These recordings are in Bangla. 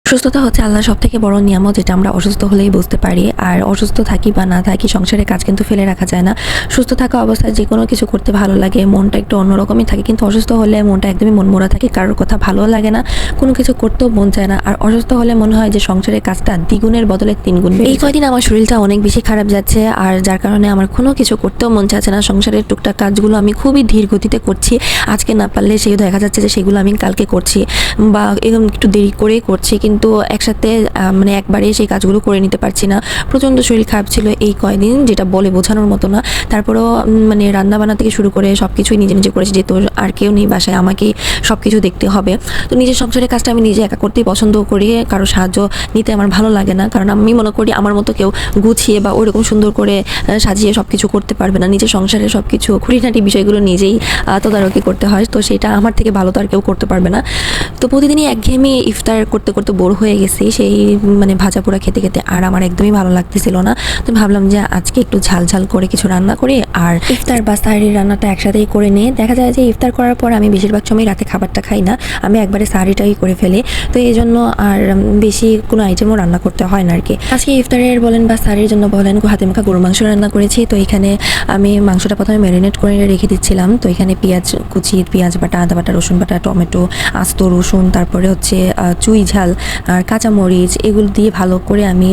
সুস্থতা হচ্ছে আল্লাহর সবথেকে বড় নিয়ামত, যেটা আমরা অসুস্থ হলেই বুঝতে পারি। আর অসুস্থ থাকি বা না থাকি, সংসারের কাজ কিন্তু ফেলে রাখা যায় না। সুস্থ থাকা অবস্থায় যে কোনো কিছু করতে ভালো লাগে, মনটা একটু অন্যরকমই থাকে। কিন্তু অসুস্থ হলে মনটা একদমই মনমরা থাকে, কারোর কথা ভালো লাগে না, কোনো কিছু করতেও মন চায় না। আর অসুস্থ হলে মনে হয় যে সংসারের কাজটা দ্বিগুণের বদলে তিনগুণ। এই কয়দিন আমার শরীরটা অনেক বেশি খারাপ যাচ্ছে, আর যার কারণে আমার কোনো কিছু করতেও মন চাচ্ছে না। সংসারের টুকটাক কাজগুলো আমি খুবই ধীর গতিতে করছি। আজকে না পারলে সেই দেখা যাচ্ছে যে সেগুলো আমি কালকে করছি, বা এরকম একটু দেরি করে করছি, কিন্তু একসাথে মানে একবারে সেই কাজগুলো করে নিতে পারছি না। প্রচণ্ড শরীর খারাপ ছিল এই কয়দিন, যেটা বলে বোঝানোর মতো না। তারপরেও মানে রান্নাবান্না থেকে শুরু করে সব কিছুই নিজে নিজে করেছি, যেহেতু আর কেউ নেই বাসায়, আমাকেই সব কিছু দেখতে হবে। তো নিজের সংসারের কাজটা আমি নিজে একা করতেই পছন্দ করি, কারো সাহায্য নিতে আমার ভালো লাগে না। কারণ আমি মনে করি আমার মতো কেউ গুছিয়ে বা ওরকম সুন্দর করে সাজিয়ে সব কিছু করতে পারবে না। নিজের সংসারের সব কিছু খুঁটিনাটি বিষয়গুলো নিজেই তদারকি করতে হয়, তো সেটা আমার থেকে ভালো তো আর কেউ করতে পারবে না। তো প্রতিদিনই একঘেয়েমি ইফতার করতে করতে বোর হয়ে গেছি, সেই মানে ভাজা পোড়া খেতে খেতে, আর আমার একদমই ভালো লাগতেছিল না। তো ভাবলাম যে আজকে একটু ঝাল ঝাল করে কিছু রান্না করি, আর ইফতার বা সাহরির রান্নাটা একসাথেই করে নিয়ে দেখা যায় যে ইফতার করার পর আমি বেশিরভাগ সময় রাতে খাবারটা খাই না, আমি একবারে সাহরিটাই করে ফেলি। তো এই জন্য আর বেশি কোনো আইটেমও রান্না করতে হয় না আর কি। আজকে ইফতারের বলেন বা সাহরির জন্য বলেন, হাতে মাখা গরুর মাংস রান্না করেছি। তো এখানে আমি মাংসটা প্রথমে ম্যারিনেট করে রেখে দিচ্ছিলাম। তো এখানে পেঁয়াজ কুচি, পেঁয়াজ বাটা, আদা বাটা, রসুন বাটা, টমেটো, আস্ত রসুন, তারপরে হচ্ছে চুই ঝাল আর কাঁচামরিচ, এগুলো দিয়ে ভালো করে আমি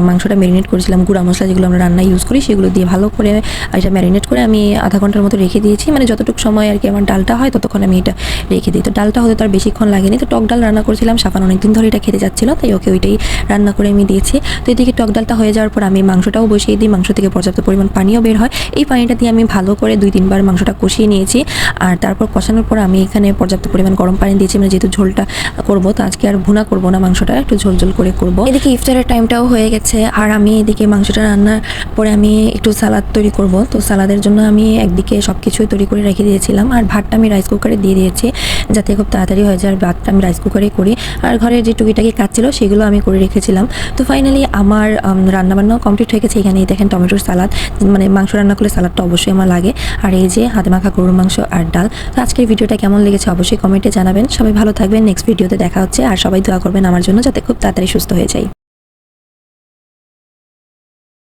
মাংসটা ম্যারিনেট করেছিলাম। গুঁড়া মশলা যেগুলো আমরা রান্নায় ইউজ করি সেগুলো দিয়ে ভালো করে এটা ম্যারিনেট করে আমি আধা ঘন্টার মতো রেখে দিয়েছি। মানে যতটুকু সময় আর কি আমার ডালটা হয় ততক্ষণ আমি এটা রেখে দিই। তো ডালটা হতে তার বেশিক্ষণ লাগেনি। তো টক ডাল রান্না করেছিলাম, সাফান অনেকদিন ধরে এটা খেতে যাচ্ছিলো, তাই ওকে ওইটাই রান্না করে আমি দিয়েছি। তো এদিকে টক ডালটা হয়ে যাওয়ার পর আমি মাংসটাও বসিয়ে দিই। মাংস থেকে পর্যাপ্ত পরিমাণ পানিও বের হয়। এই পানিটা দিয়ে আমি ভালো করে 2-3 বার মাংসটা কষিয়ে নিয়েছি। আর তারপর কষানোর পর আমি এখানে পর্যাপ্ত পরিমাণ গরম পানি দিয়েছি, মানে যেহেতু ঝোলটা করবো, তো আজকে আর ভুনা করবো না, মাংসটা একটু ঝোল ঝোল করে করবো। এদিকে ইফতারের টাইমটাও হয়ে গেছে, আর আমি এদিকে মাংসটা রান্নার পরে আমি একটু সালাদ তৈরি করব। তো সালাদের জন্য আমি একদিকে সব কিছুই তৈরি করে রেখে দিয়েছিলাম, আর ভাতটা আমি রাইস কুকারে দিয়ে দিয়েছি যাতে খুব তাড়াতাড়ি হয়ে যায়। আর ভাতটা আমি রাইস কুকারেই করি, আর ঘরের যে টুকিটাকি কাজ ছিল সেগুলো আমি করে রেখেছিলাম। তো ফাইনালি আমার রান্নাবান্নাও কমপ্লিট হয়ে গেছে। এখানে দেখেন টমেটোর সালাদ, মানে মাংস রান্না করলে সালাদটা অবশ্যই আমার লাগে। আর এই যে হাতে মাখা গরুর মাংস আর ডাল। তো আজকের ভিডিওটা কেমন লেগেছে অবশ্যই কমেন্টে জানাবেন। সবাই ভালো থাকবেন, নেক্সট ভিডিওতে দেখা হচ্ছে। আর সবাই দোয়া করবেন আমার জন্য, যাতে খুব তাড়াতাড়ি সুস্থ হয়ে যাই।